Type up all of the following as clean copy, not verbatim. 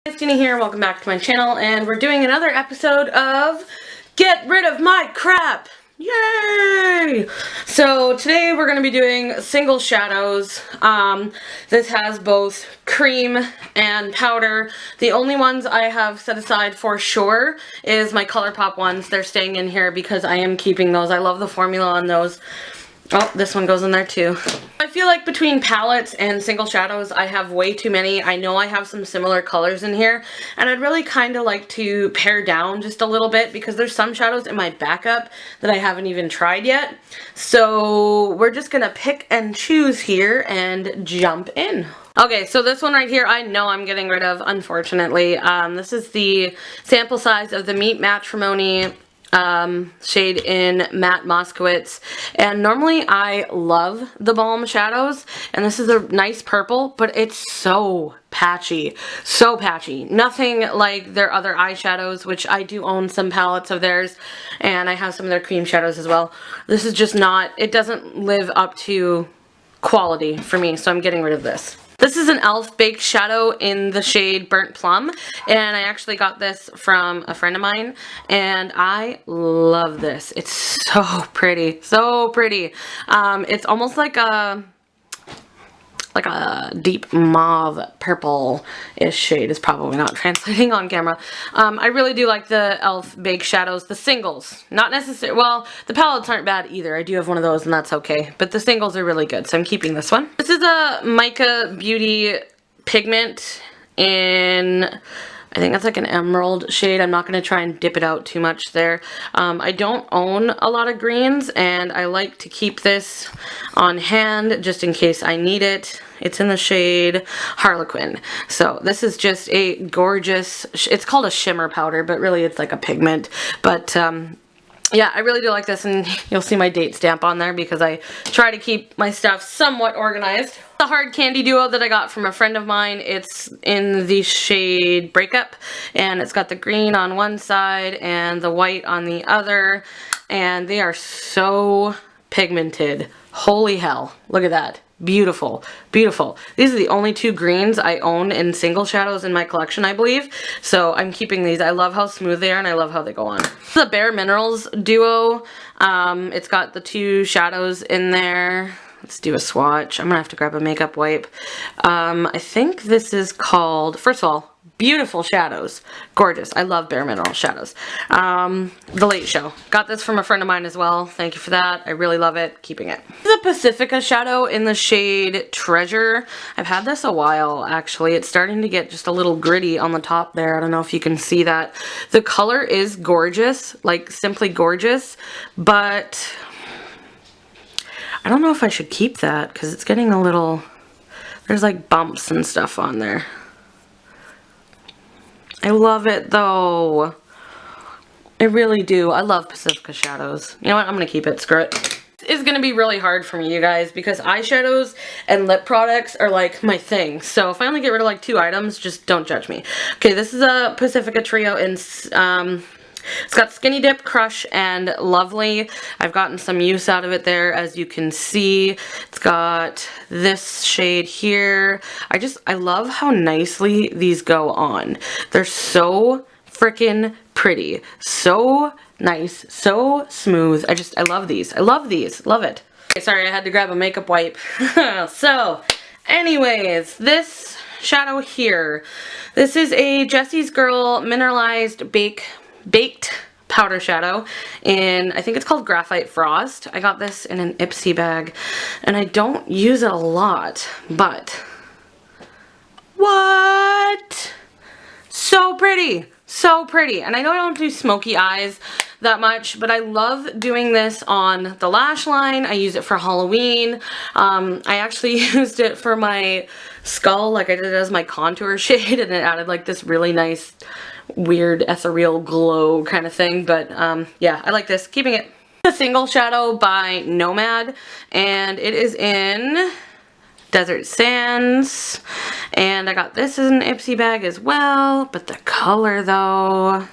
Kristina here, welcome back to my channel, and we're doing another episode of Get Rid of My Crap! Yay! So today we're going to be doing single shadows. This has both cream and powder. The only ones I have set aside for sure is my ColourPop ones. They're staying in here because I am keeping those. I love the formula on those. Oh, this one goes in there too. I feel like between palettes and single shadows, I have way too many. I know I have some similar colors in here, and I'd really kind of like to pare down just a little bit because there's some shadows in my backup that I haven't even tried yet. So we're just gonna pick and choose here and jump in. Okay, so this one right here, I know I'm getting rid of, unfortunately. This is the sample size of the Meet Matrimony shade in Matte Moskowitz, and normally I love the balm shadows, and this is a nice purple, but it's so patchy, nothing like their other eyeshadows, which I do own some palettes of theirs, and I have some of their cream shadows as well. This is just not, it doesn't live up to quality for me, so I'm getting rid of this. This is an e.l.f. Baked Shadow in the shade Burnt Plum, and I actually got this from a friend of mine, and I love this. It's so pretty, so pretty. It's almost like a deep mauve purple-ish shade. Is probably not translating on camera. I really do like the e.l.f. Baked Shadows, the singles. Not necessarily, well, the palettes aren't bad either. I do have one of those and that's okay. But the singles are really good, so I'm keeping this one. This is a Mica Beauty pigment in, I think that's like an emerald shade. I'm not going to try and dip it out too much there. I don't own a lot of greens, and I like to keep this on hand just in case I need it. It's in the shade Harlequin. So this is just a gorgeous, it's called a shimmer powder, but really it's like a pigment. But yeah, I really do like this, and you'll see my date stamp on there because I try to keep my stuff somewhat organized. The hard candy duo that I got from a friend of mine, it's in the shade Breakup, and it's got the green on one side and the white on the other, and they are so pigmented. Holy hell, look at that. Beautiful, beautiful. These are the only two greens I own in single shadows in my collection, I believe. So I'm keeping these. I love how smooth they are, and I love how they go on. This is a Bare Minerals duo. It's got the two shadows in there. Let's do a swatch. I'm gonna have to grab a makeup wipe. I think this is called, first of all, beautiful shadows. Gorgeous. I love Bare Minerals shadows. The Late Show. Got this from a friend of mine as well. Thank you for that. I really love it. Keeping it. This is a Pacifica shadow in the shade Treasure. I've had this a while, actually. It's starting to get just a little gritty on the top there. I don't know if you can see that. The color is gorgeous, like simply gorgeous, but I don't know if I should keep that because it's getting a little, there's like bumps and stuff on there. I love it though. I really do. I love Pacifica shadows. You know what? I'm going to keep it. Screw it. It's going to be really hard for me, you guys, because eyeshadows and lip products are like my thing. So if I only get rid of like 2 items, just don't judge me. Okay, this is a Pacifica trio in it's got Skinny Dip, Crush, and Lovely. I've gotten some use out of it there, as you can see. It's got this shade here. I love how nicely these go on. They're so freaking pretty. So nice. So smooth. I love these. I love these. Love it. Okay, sorry, I had to grab a makeup wipe. So, anyways, this shadow here. This is a Jessie's Girl Mineralized Baked powder shadow in, I think it's called Graphite Frost. I got this in an Ipsy bag, and I don't use it a lot, but what? So pretty. So pretty. And I know I don't do smoky eyes that much, but I love doing this on the lash line. I use it for Halloween. I actually used it for my skull, like I did it as my contour shade, and it added like this really nice weird ethereal glow kind of thing. But yeah, I like this. Keeping it. A single shadow by Nomad, and it is in Desert Sands, and I got this in an Ipsy bag as well. But the color though,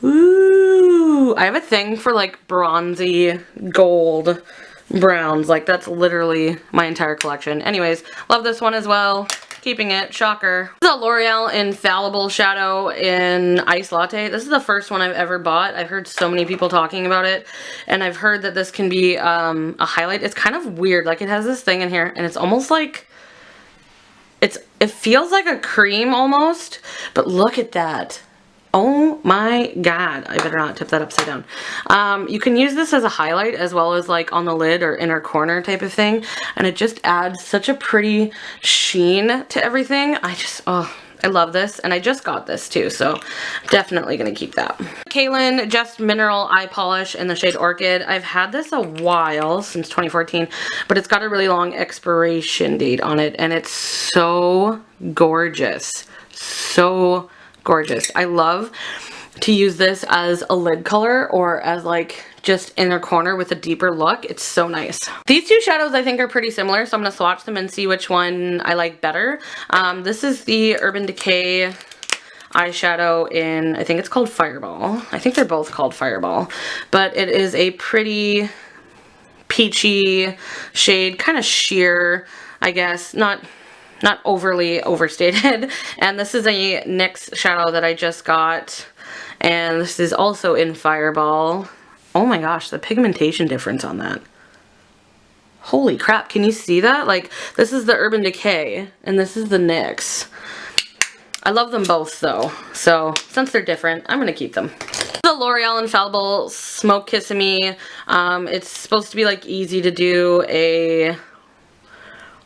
ooh, I have a thing for like bronzy gold browns. Like that's literally my entire collection. Anyways, love this one as well. keeping it. Shocker. This is a L'Oreal Infallible shadow in Ice Latte. This is the first one I've ever bought. I've heard so many people talking about it, and I've heard that this can be a highlight. It's kind of weird. Like, it has this thing in here, and it's almost like it feels like a cream almost, but look at that. Oh my god, I better not tip that upside down. You can use this as a highlight as well as like on the lid or inner corner type of thing, and it just adds such a pretty sheen to everything. I love this, and I just got this too, so definitely gonna keep that. Kaylin Just Mineral Eye Polish in the shade Orchid. I've had this a while, since 2014, but it's got a really long expiration date on it, and it's so gorgeous. So gorgeous. I love to use this as a lid color or as like just inner corner with a deeper look. It's so nice. These two shadows I think are pretty similar, so I'm going to swatch them and see which one I like better. This is the Urban Decay eyeshadow in, I think it's called Fireball. I think they're both called Fireball, but it is a pretty peachy shade, kind of sheer, I guess, not overly overstated. And this is a NYX shadow that I just got, and this is also in Fireball. Oh my gosh, the pigmentation difference on that. Holy crap, can you see that? Like, this is the Urban Decay, and this is the NYX. I love them both though, so since they're different, I'm gonna keep them. The L'Oreal Infallible Smoke Kiss-A-Me. It's supposed to be like easy to do a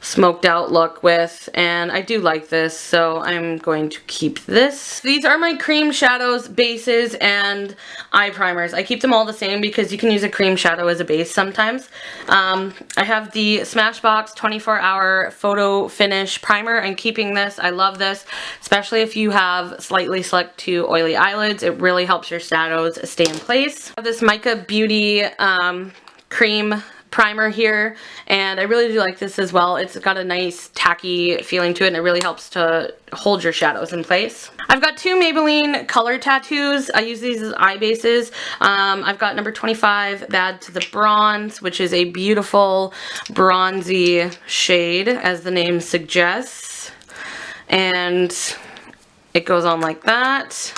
smoked out look with, and I do like this, so I'm going to keep this. These are my cream shadows, bases, and eye primers. I keep them all the same because you can use a cream shadow as a base sometimes. I have the Smashbox 24-hour Photo Finish Primer. I'm keeping this. I love this, especially if you have slightly slick to oily eyelids. It really helps your shadows stay in place. I have this Mica Beauty cream primer here, and I really do like this as well. It's got a nice tacky feeling to it, and it really helps to hold your shadows in place. I've got two Maybelline color tattoos. I use these as eye bases. I've got number 25 Bad to the Bronze, which is a beautiful bronzy shade, as the name suggests, and it goes on like that.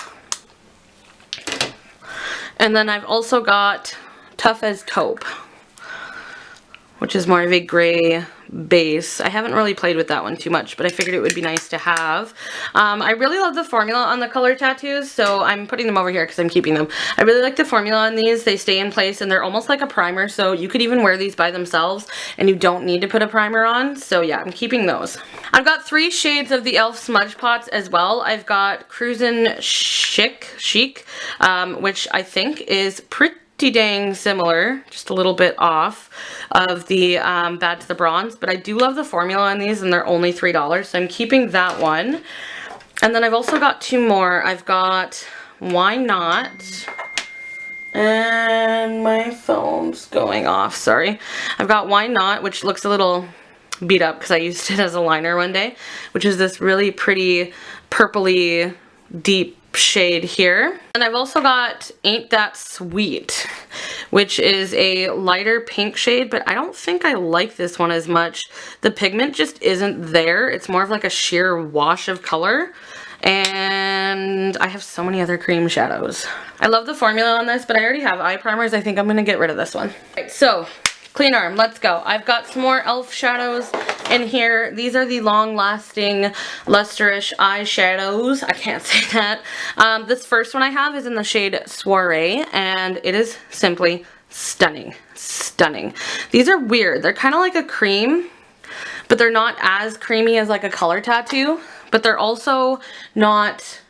And then I've also got Tough as Taupe, which is more of a gray base. I haven't really played with that one too much, but I figured it would be nice to have. I really love the formula on the color tattoos, so I'm putting them over here because I'm keeping them. I really like the formula on these. They stay in place, and they're almost like a primer, so you could even wear these by themselves, and you don't need to put a primer on. So yeah, I'm keeping those. I've got 3 shades of the e.l.f. Smudge Pots as well. I've got Cruisin' Chic, which I think is pretty dang similar, just a little bit off of the Bad to the Bronze, but I do love the formula on these, and they're only $3, so I'm keeping that one. And then I've also got 2 more. I've got Why Not, and my phone's going off, sorry. I've got Why Not, which looks a little beat up because I used it as a liner one day, which is this really pretty purpley deep shade here. And I've also got Ain't That Sweet, which is a lighter pink shade, but I don't think I like this one as much. The pigment just isn't there. It's more of like a sheer wash of color. And I have so many other cream shadows. I love the formula on this, but I already have eye primers. I think I'm gonna get rid of this one. Right, so clean arm, let's go. I've got some more e.l.f. shadows in here. These are the long-lasting lusterish eyeshadows. I can't say that. This first one I have is in the shade Soiree, and it is simply stunning. Stunning. These are weird. They're kind of like a cream, but they're not as creamy as like a color tattoo, but they're also not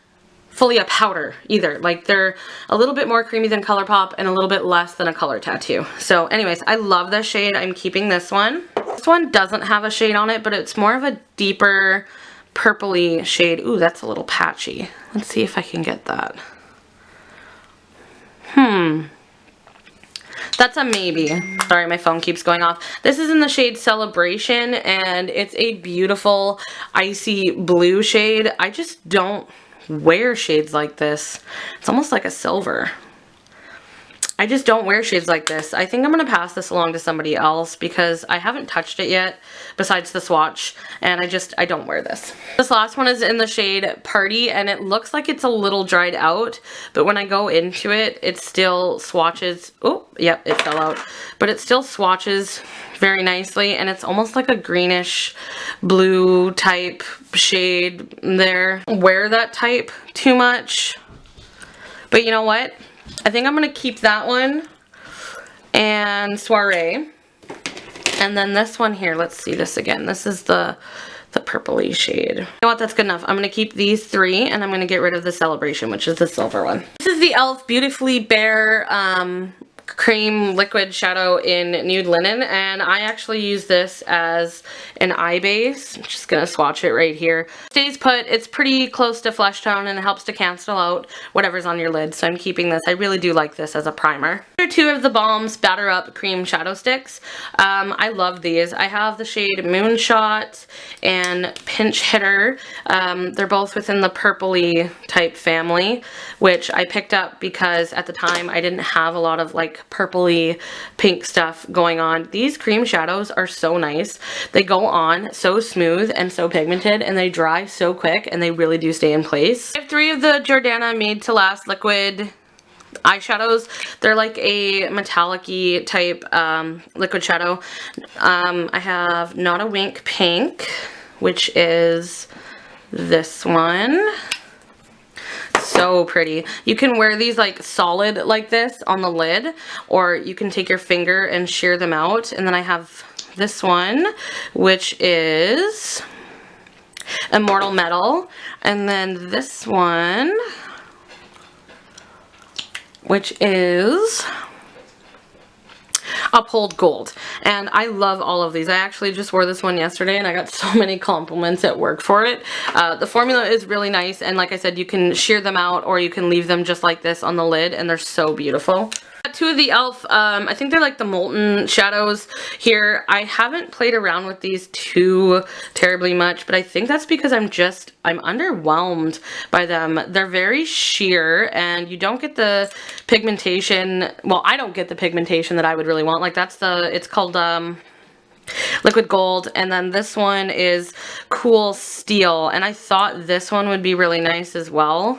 fully a powder either. Like, they're a little bit more creamy than ColourPop and a little bit less than a color tattoo. So anyways, I love this shade. I'm keeping this one. This one doesn't have a shade on it, but it's more of a deeper purpley shade. Ooh, that's a little patchy. Let's see if I can get that. That's a maybe. Sorry, my phone keeps going off. This is in the shade Celebration, and it's a beautiful icy blue shade. I just don't wear shades like this. It's almost like a silver. I just don't wear shades like this. I think I'm going to pass this along to somebody else because I haven't touched it yet besides the swatch, and I don't wear this. This last one is in the shade Party, and it looks like it's a little dried out, but when I go into it, it still swatches. Oh, yep, it fell out. But it still swatches very nicely, and it's almost like a greenish blue type shade there. Wear that type too much, but you know what? I think I'm going to keep that one and Soiree. And then this one here, let's see this again. This is the purpley shade. You know what, that's good enough. I'm going to keep these three, and I'm going to get rid of the Celebration, which is the silver one. This is the e.l.f. Beautifully Bare cream liquid shadow in nude linen, and I actually use this as an eye base. I'm just gonna swatch it right here. Stays put, it's pretty close to flesh tone, and it helps to cancel out whatever's on your lid, so I'm keeping this. I really do like this as a primer. These are two of the Balm's Batter Up Cream Shadow Sticks. I love these. I have the shade Moonshot and Pinch Hitter. They're both within the purpley type family, which I picked up because at the time I didn't have a lot of like purpley pink stuff going on. These cream shadows are so nice. They go on so smooth and so pigmented, and they dry so quick, and they really do stay in place. I have three of the Jordana Made to Last liquid eyeshadows. They're like a metallic-y type liquid shadow. I have Not a Wink Pink, which is this one. So pretty. You can wear these like solid like this on the lid, or you can take your finger and shear them out. And then I have this one, which is Immortal Metal, and then this one, which is Uphold Gold. And I love all of these. I actually just wore this one yesterday, and I got so many compliments at work for it. The formula is really nice, and like I said, you can shear them out, or you can leave them just like this on the lid, and they're so beautiful. Two of the e.l.f. I think they're like the Molten Shadows here. I haven't played around with these too terribly much, but I think that's because I'm underwhelmed by them. They're very sheer, and you don't get the pigmentation. Well, I don't get the pigmentation that I would really want. Like it's called Liquid Gold, and then this one is Cool Steel, and I thought this one would be really nice as well.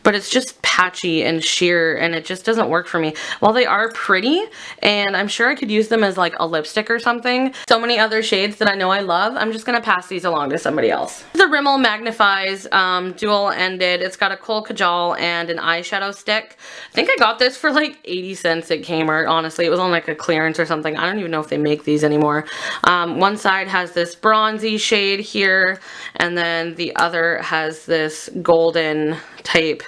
But it's just patchy and sheer, and it just doesn't work for me. While they are pretty, and I'm sure I could use them as like a lipstick or something, so many other shades that I know I love, I'm just going to pass these along to somebody else. The Rimmel Magnifies dual-ended. It's got a Kohl Kajal and an eyeshadow stick. I think I got this for like 80 cents at Kmart, honestly. It was on like a clearance or something. I don't even know if they make these anymore. One side has this bronzy shade here, and then the other has this golden type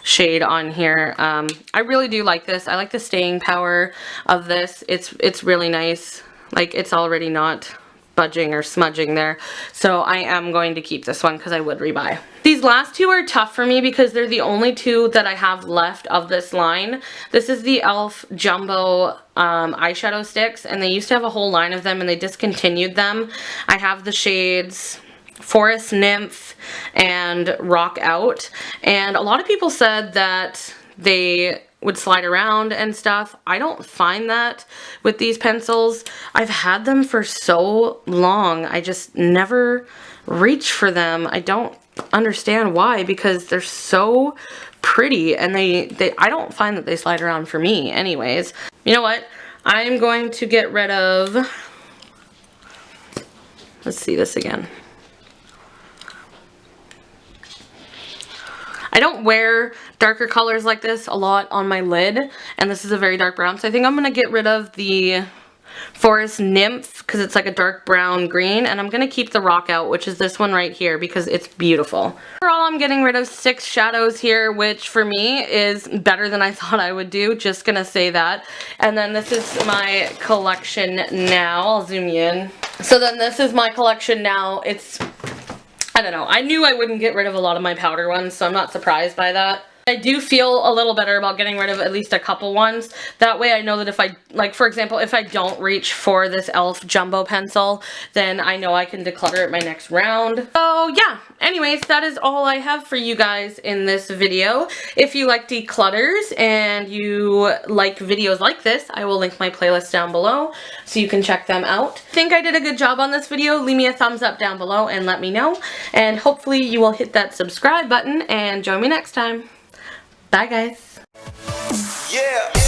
shade on here. I really do like this. I like the staying power of this. It's really nice. Like, it's already not budging or smudging there. So I am going to keep this one because I would rebuy. These last two are tough for me because they're the only two that I have left of this line. This is the e.l.f. Jumbo eyeshadow sticks, and they used to have a whole line of them, and they discontinued them. I have the shades Forest Nymph and Rock Out, and a lot of people said that they would slide around and stuff. I don't find that with these pencils. I've had them for so long, I just never reach for them. I don't understand why, because they're so pretty, and I don't find that they slide around for me anyways. You know what? I'm going to get rid of, let's see this again. I don't wear darker colors like this a lot on my lid, and this is a very dark brown, so I think I'm going to get rid of the Forest Nymph because it's like a dark brown green, and I'm going to keep the Rock Out, which is this one right here, because it's beautiful. Overall, I'm getting rid of 6 shadows here, which for me is better than I thought I would do, just going to say that. And then this is my collection now. I'll zoom you in. So then this is my collection now. I don't know. I knew I wouldn't get rid of a lot of my powder ones, so I'm not surprised by that. I do feel a little better about getting rid of at least a couple ones. That way I know that if I, like for example, if I don't reach for this e.l.f. jumbo pencil, then I know I can declutter it my next round. So yeah, anyways, that is all I have for you guys in this video. If you like declutters and you like videos like this, I will link my playlist down below so you can check them out. Think I did a good job on this video? Leave me a thumbs up down below and let me know. And hopefully you will hit that subscribe button and join me next time. Bye guys. Yeah.